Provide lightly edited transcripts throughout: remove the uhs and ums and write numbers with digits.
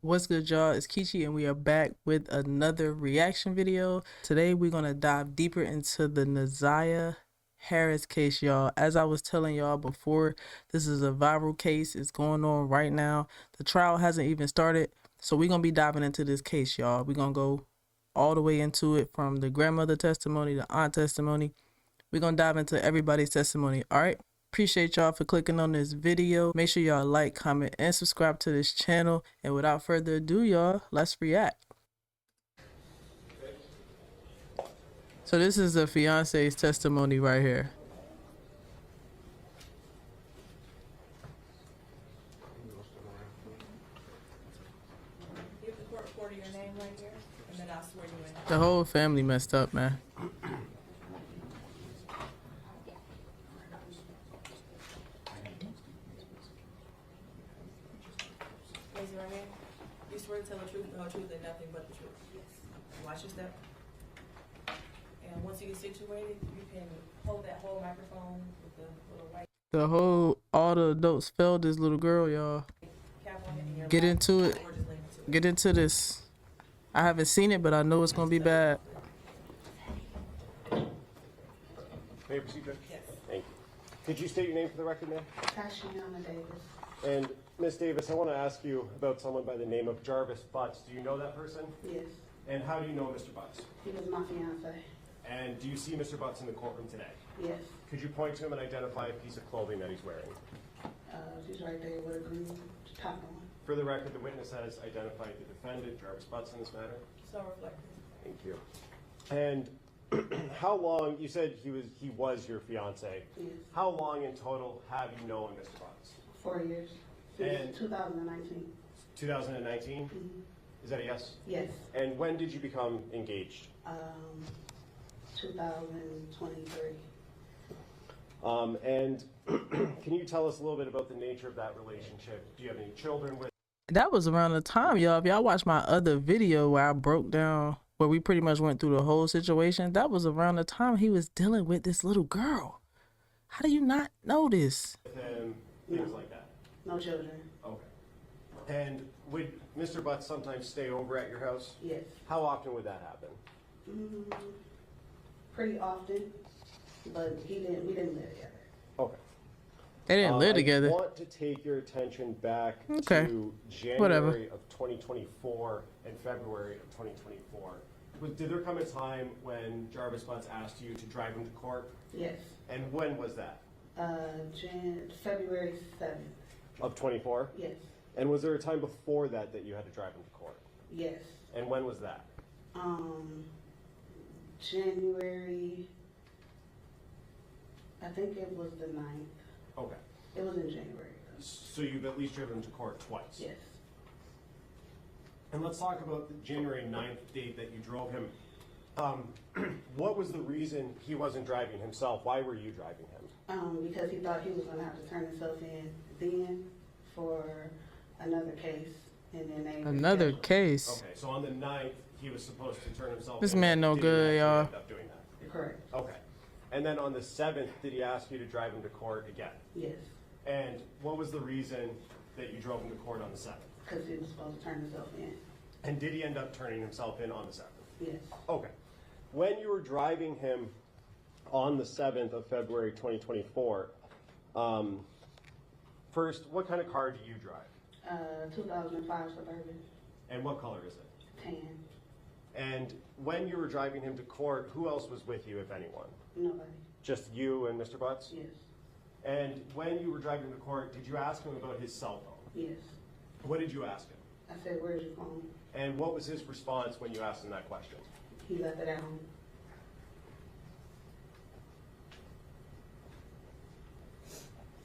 What's good, y'all? It's Kichi and we are back with another reaction video. Today we're gonna dive deeper into the Naziah Harris case, y'all. As I was telling y'all before, this is a viral case. It's going on right now. The trial hasn't even started, so we're gonna be diving into this case, y'all. We're gonna go all the way into it, from the grandmother testimony, the aunt testimony. We're gonna dive into everybody's testimony. All right. Appreciate y'all for clicking on this video. Make sure y'all like, comment, and subscribe to this channel. And without further ado, y'all, let's react. So this is the fiance's testimony right here. Give the court reporter your name right here, and then I'll swear you in. The whole family messed up, man. Raise your right hand. You swear to tell the truth, the whole truth, and nothing but the truth. Yes. Watch your step. And once you get situated, you can hold that whole microphone with the little white All the adults failed this little girl, y'all. cap on it in your Get lap, into it. or just lean into it. Get into this. I haven't seen it, but I know it's gonna be bad. May I proceed, Judge? Yes. Thank you. Could you state your name for the record, ma'am? Tashiana Davis. And Ms. Davis, I want to ask you about someone by the name of Jarvis Butts. Do you know that person? Yes, And how do you know Mr. Butts? he was my fiance. And do you see Mr. Butts in the courtroom today? Yes, Could you point to him and identify a piece of clothing that he's wearing? she's right there with a green top on. For the record, the witness has identified the defendant, Jarvis Butts, in this matter. So reflective. Thank you. And how long, you said he was your fiance. Yes, How long in total have you known Mr. Butts? 4 years, And- since 2019. 2019? Mhm. Is that a yes? Yes, And when did you become engaged? 2023. And can you tell us a little bit about the nature of that relationship? Do you have any children with? That was around the time, y'all. If y'all watch my other video where I broke down, where we pretty much went through the whole situation, that was around the time he was dealing with this little girl. How do you not know this? Him, things like that. No children. Okay. And would Mr. Butts sometimes stay over at your house? Yes, How often would that happen? pretty often, but we didn't live together. Okay. They didn't live together. I want to take your attention back Okay. to January Whatever. of 2024 and February of 2024. Did there come a time when Jarvis Butts asked you to drive him to court? Yes, And when was that? February 7th. Of 24? Yes, And was there a time before that that you had to drive him to court? yes. And when was that? January, I think it was the 9th. Okay. It was in January. So you've at least driven him to court twice? Yes. And let's talk about the January 9th date that you drove him. What was the reason he wasn't driving himself? Why were you driving him? Because he thought he was going to have to turn himself in then for another case, and then they Another rescheduled. case. Okay, so on the 9th, he was supposed to turn himself This in. man no Did he good, actually y'all. end up doing that? Correct. Okay. And then on the 7th, did he ask you to drive him to court again? Yes, And what was the reason that you drove him to court on the 7th? because he was supposed to turn himself in. And did he end up turning himself in on the 7th? Yes. Okay. When you were driving him on the 7th of February 2024, first, what kind of car do you drive? 2005 Suburban, And what color is it? 10. And when you were driving him to court, who else was with you, if anyone? Nobody. Just you and Mr. Butts? Yes. And when you were driving him to court, did you ask him about his cell phone? Yes. What did you ask him? I said, "Where's your phone?" And what was his response when you asked him that question? He left it at home.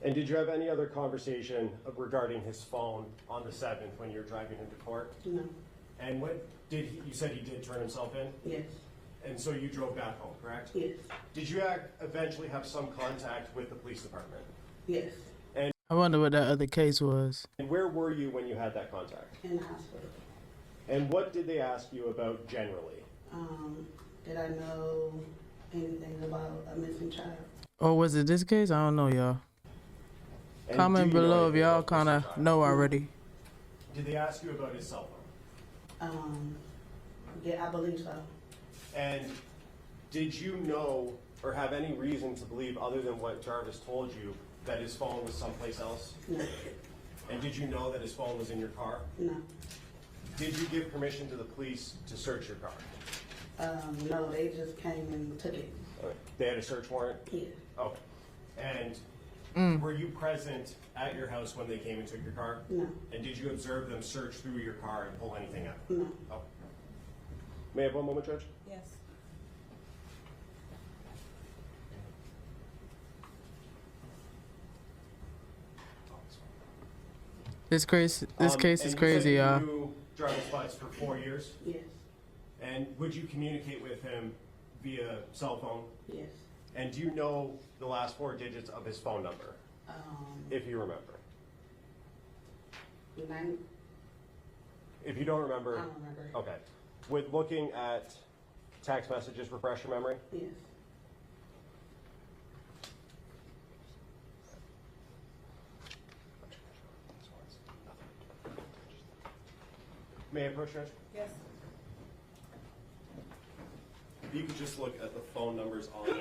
And did you have any other conversation regarding his phone on the 7th when you were driving him to court? No. And what did he, you said he did turn himself in? Yes. And so you drove back home, correct? Yes. Did you eventually have some contact with the police department? Yes. I wonder what that other case was. And where were you when you had that contact? In the hospital. And what did they ask you about generally? Did I know anything about a missing child? Or was it this case? I don't know, y'all. And Comment do you know below if anything y'all about kind Mr. of Child? know already. Did they ask you about his cell phone? Yeah, I believe so. And did you know or have any reason to believe, other than what Jarvis told you, that his phone was someplace else? No. And did you know that his phone was in your car? No. Did you give permission to the police to search your car? No, they just came and took it. Okay. They had a search warrant? Yeah. Okay. And were you present at your house when they came and took your car? No. And did you observe them search through your car and pull anything out? No. Okay. May I have one moment, Judge? Yes. This case is And crazy, you said y'all. you knew Jarvis Butts for 4 years? Yes. And would you communicate with him via cell phone? Yes. And do you know the last 4 digits of his phone number, if you remember? 9. If you don't remember, I don't remember. okay. With looking at text messages, refresh your memory? Yes. May I approach, Judge? Yes. If you could just look at the phone numbers on it.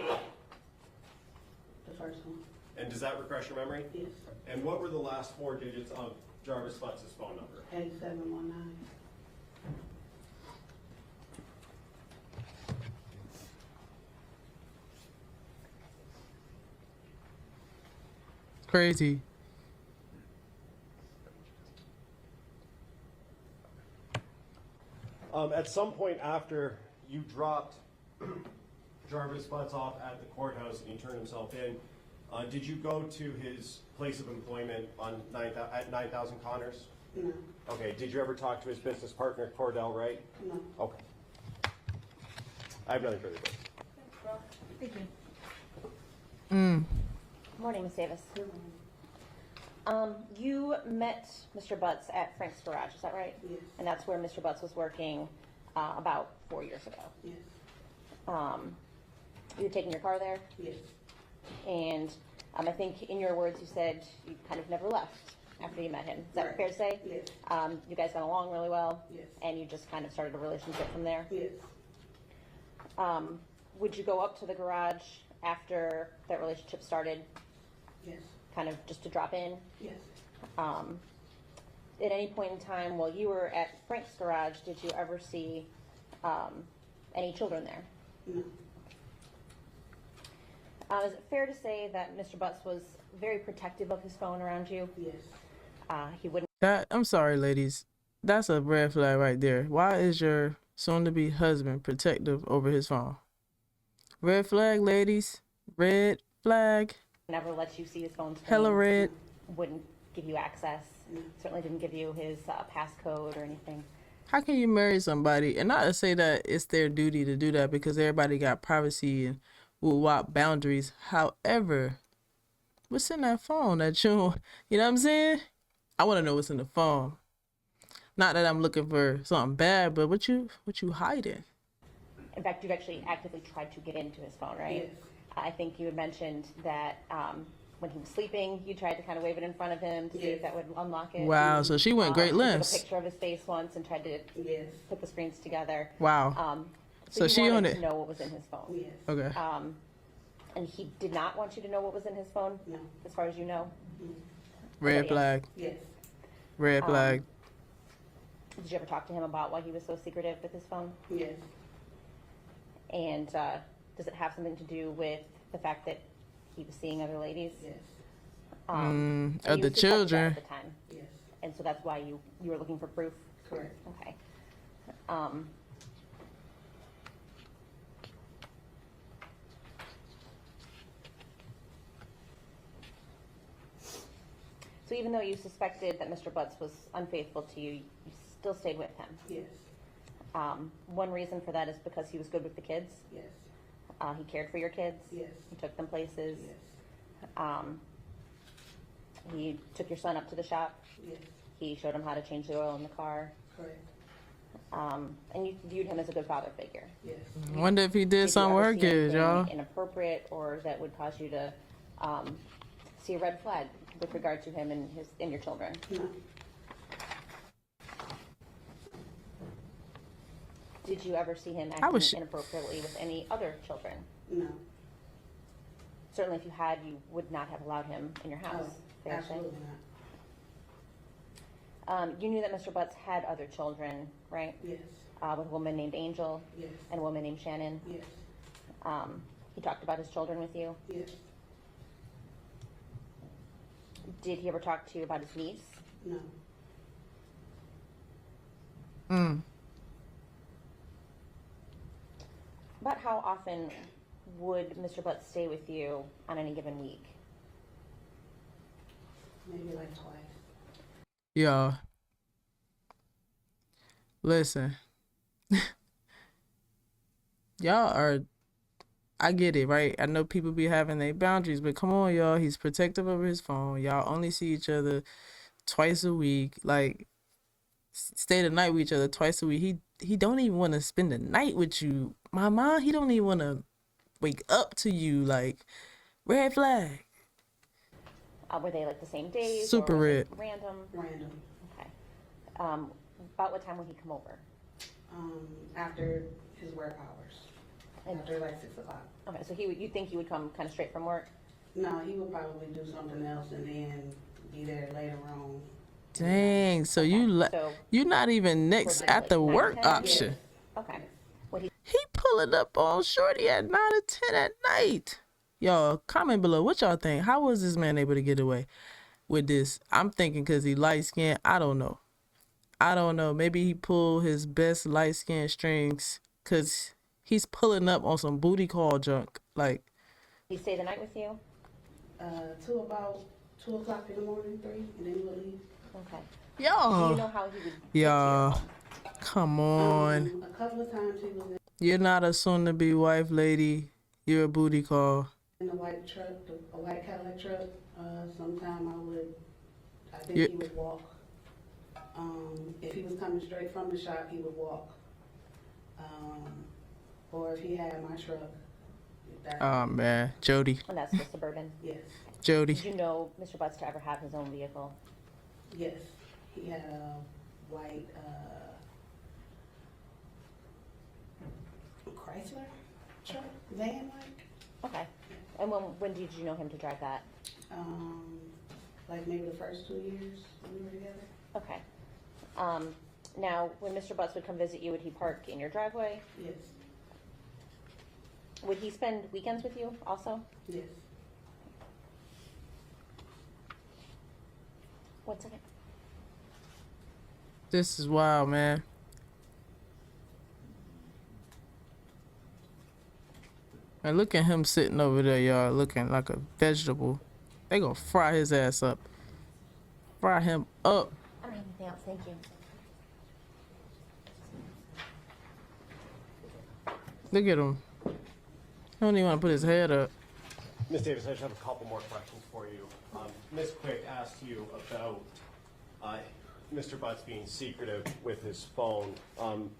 The first one. And does that refresh your memory? Yes. And what were the last 4 digits of Jarvis Butts' phone number? 8719. Crazy. At some point after you dropped Jarvis Butts off at the courthouse and he turned himself in, did you go to his place of employment on at 9000 Connors? No. Okay. Did you ever talk to his business partner, Cordell Wright? No. Okay. I have nothing further to say. Thank you. Mm. Morning, Ms. Davis. Good one. You met Mr. Butts at Frank's Garage, is that right? Yes. And that's where Mr. Butts was working about 4 years ago. Yes. You were taking your car there, Yes. and I think in your words you said you kind of never left after you met him. Is that Right. fair to say? Yes. You guys got along really well? Yes. And you just kind of started a relationship from there? Yes. Would you go up to the garage after that relationship started, Yes. kind of just to drop in? Yes. At any point in time while you were at Frank's Garage, did you ever see any children there? No. Is it fair to say that Mr. Butts was very protective of his phone around you? Yes. He wouldn't I'm sorry, ladies. That's a red flag right there. Why is your soon-to-be husband protective over his phone? Red flag, ladies. Red flag. never let you see his phone screen. Hella red. Wouldn't give you access. Certainly didn't give you his passcode or anything. How can you marry somebody? And not to say that it's their duty to do that, because everybody got privacy and woo-wop boundaries. However, what's in that phone that you know what I'm saying? I want to know what's in the phone. Not that I'm looking for something bad, but what you hiding? In fact, you've actually actively tried to get into his phone, right? Yes. I think you had mentioned that when he was sleeping, you tried to kind of wave it in front of him to see if that would unlock it. Wow, so she went great Took lengths. a picture of his face once and tried to Yes. put the screens together. Wow. So you she wanted on it. to know what was in his phone. Yes. Okay. And he did not want you to know what was in his phone, No. as far as you know. Red flag. Yes. Red flag. Did you ever talk to him about why he was so secretive with his phone? Yes. And does it have something to do with the fact that he was seeing other ladies? Yes. And Of you the suspected that children. at the time, Yes. and so that's why you were looking for proof. Correct. Okay. So even though you suspected that Mr. Butts was unfaithful to you, you still stayed with him. Yes. One reason for that is because he was good with the kids. Yes. He cared for your kids. Yes. He took them places. Yes. He took your son up to the shop. Yes. He showed him how to change the oil in the car. Correct. And you viewed him as a good father figure. Yes. Wonder if he did Did you something with ever her see kids, anything y'all. inappropriate or that would cause you to see a red flag with regard to him and your children? No. Did you ever see him I acting was inappropriately with any other children? No. Certainly, if you had, you would not have allowed him in your house. Oh, Fair to say? absolutely not. You knew that Mr. Butts had other children, right? Yes. With a woman named Angel Yes. and a woman named Shannon. Yes. He talked about his children with you. Yes. Did he ever talk to you about his niece? No. About how often would Mr. Butts stay with you on any given week? Maybe like twice. Y'all, listen. Y'all are, I get it, right? I know people be having their boundaries, but come on, y'all. He's protective over his phone. Y'all only see each other twice a week. Like, stay the night with each other twice a week. He don't even want to spend the night with you. Mama, he don't even want to wake up to you. Like, red flag. Were they like the same days? Super or was red. it random? Random. Okay. About what time would he come over? After his work hours. And- After like 6 o'clock. Okay, so you think he would come kind of straight from work? No, he would probably do something else and then be there later on. Dang, so So- you're not even next Was it at the like work 9, 10? option. Okay. Would he? He pulling up on Shorty at 9 or 10 at night. Y'all, comment below what y'all think. How was this man able to get away with this? I'm thinking because he light skinned. I don't know. Maybe he pulled his best light skinned strings because he's pulling up on some booty call junk. Like, He stay the night with you? To about 2 o'clock in the morning, 3, and then he would leave. Okay. Do y'all, you know how he would get to your y'all, home? come on. A couple of times he was You're not a soon to be wife, lady. You're a booty call. in a white truck, a white Cadillac truck. Sometime I think Yeah. he would walk. If he was coming straight from the shop, he would walk. Or if he had my truck, Oh man, Jody. And that's the Suburban. yes, Jody. Did you know Mr. Butts to ever have his own vehicle? yes. He had a white Chrysler truck, van like. Okay. And when did you know him to drive that? Like maybe the first 2 years when we were together. Okay. Now, when Mr. Butts would come visit you, would he park in your driveway? Yes, Would he spend weekends with you also? yes. 1 second. This is wild, man. And look at him sitting over there, y'all, looking like a vegetable. They gonna fry his ass up. Fry him up. I don't have anything else. Thank you. Look at him. He don't even want to put his head up. Ms. Davis, I just have a couple more questions for you. Ms. Quick asked you about Mr. Butts being secretive with his phone. Can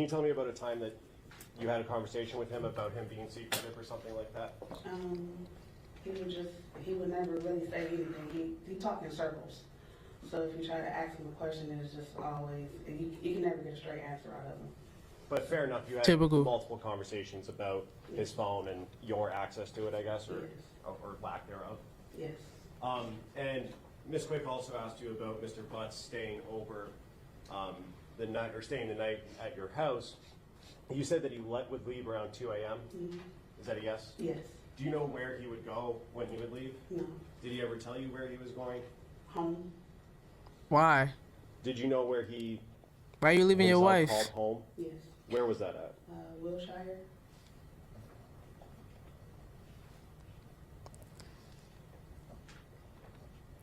you tell me about a time that you had a conversation with him about him being secretive or something like that? He would never really say anything. He talked in circles. So if you try to ask him a question, it's just always, you can never get a straight answer out of him. But fair enough, you had Typical. multiple conversations about his phone and your access to it, I guess, or, Yes. or lack thereof. Yes. And Ms. Quick also asked you about Mr. Butts staying over the night, or staying the night at your house. You said that he would leave around 2 a.m. Mhm. Is that a yes? Yes. Do you know where he would go when he would leave? No. Did he ever tell you where he was going? Home. Why? Did you know where he Why you leaving your himself wife? called home? Yes. Where was that at? Wilshire.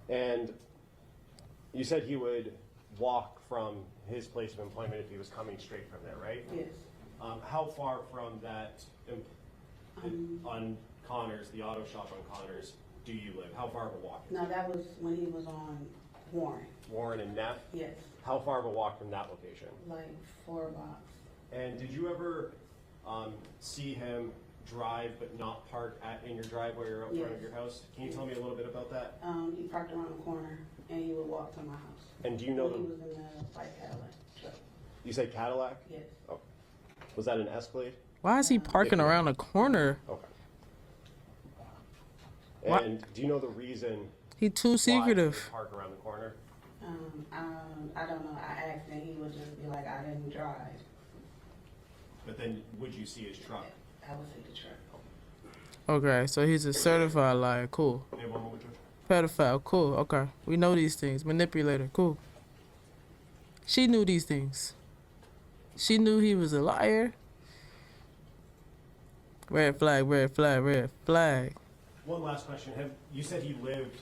And you said he would walk from his place of employment if he was coming straight from there, right? Yes. How far from that on Connors, the auto shop on Connors, do you live? How far of a walk? No, that was when he was on Warren. Warren and Neff? Yes. How far of a walk from that location? Like 4 blocks. And did you ever see him drive but not park in your driveway or out front of Yes. your house? Can you tell me a little bit about that? He parked around the corner and he would walk to my house. And do you know He the, was in the white Cadillac truck. you said Cadillac? Yes. Oh. Was that an Escalade? Why is he parking around a corner? Okay. Why- And do you know the reason He too why he secretive. would park around the corner? I don't know. I asked and he would just be like, I didn't drive. But then would you see his truck? I would see the truck. Okay, so he's a certified liar. Cool. Hey, one more, Judge. Pedophile. Cool. Okay. We know these things. Manipulator. Cool. She knew these things. She knew he was a liar. Red flag, red flag, red flag. One last question. You said he lived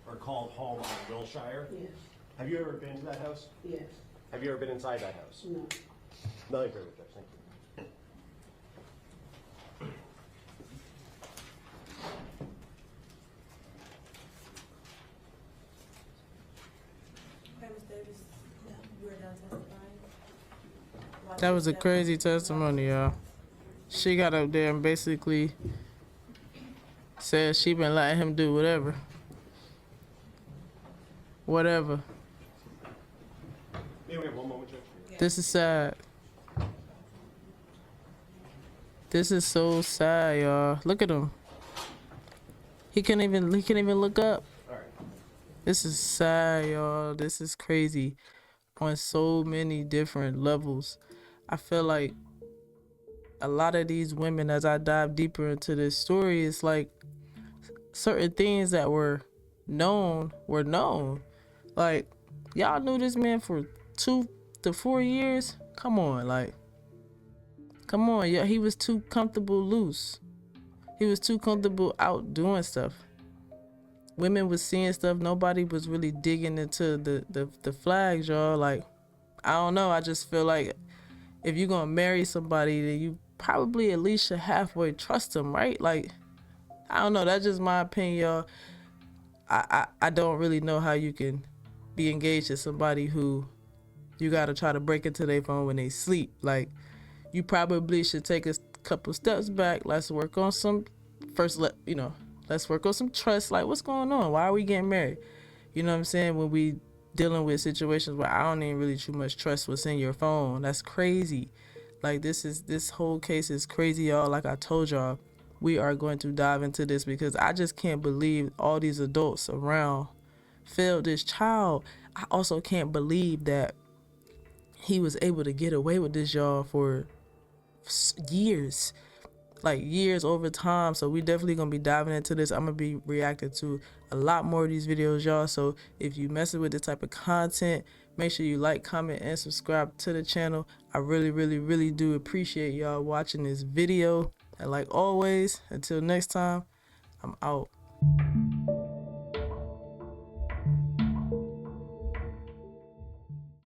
or called home on Wilshire? Yes. Have you ever been to that house? Yes. Have you ever been inside that house? No. No, I agree with that. Thank you. Okay, Ms. Davis, you are done testifying. Watch That your was a step. crazy testimony, y'all. She got up there and basically said she been letting him do whatever. Whatever. May we have one moment, Judge? This is sad. This is so sad, y'all. Look at him. He can't even look up. All right. This is sad, y'all. This is crazy on so many different levels. I feel like a lot of these women, as I dive deeper into this story, it's like certain things that were known. Like, y'all knew this man for 2 to 4 years? Come on, yeah, he was too comfortable loose. He was too comfortable out doing stuff. Women was seeing stuff. Nobody was really digging into the flags, y'all. Like, I don't know. I just feel like if you're gonna marry somebody, then you probably at least should halfway trust them, right? Like, I don't know. That's just my opinion, y'all. I don't really know how you can be engaged to somebody who you gotta try to break into their phone when they sleep. Like, you probably should take a couple steps back. Let's work on some let's work on some trust. Like, what's going on? Why are we getting married? You know what I'm saying? When we dealing with situations where I don't even really too much trust what's in your phone. That's crazy. Like, this whole case is crazy, y'all. Like I told y'all, we are going to dive into this because I just can't believe all these adults around failed this child. I also can't believe that he was able to get away with this, y'all, for years. Like, years over time. So we definitely gonna be diving into this. I'm gonna be reacting to a lot more of these videos, y'all. So if you messing with this type of content, make sure you like, comment, and subscribe to the channel. I really, really, really do appreciate y'all watching this video. And like always, until next time, I'm out.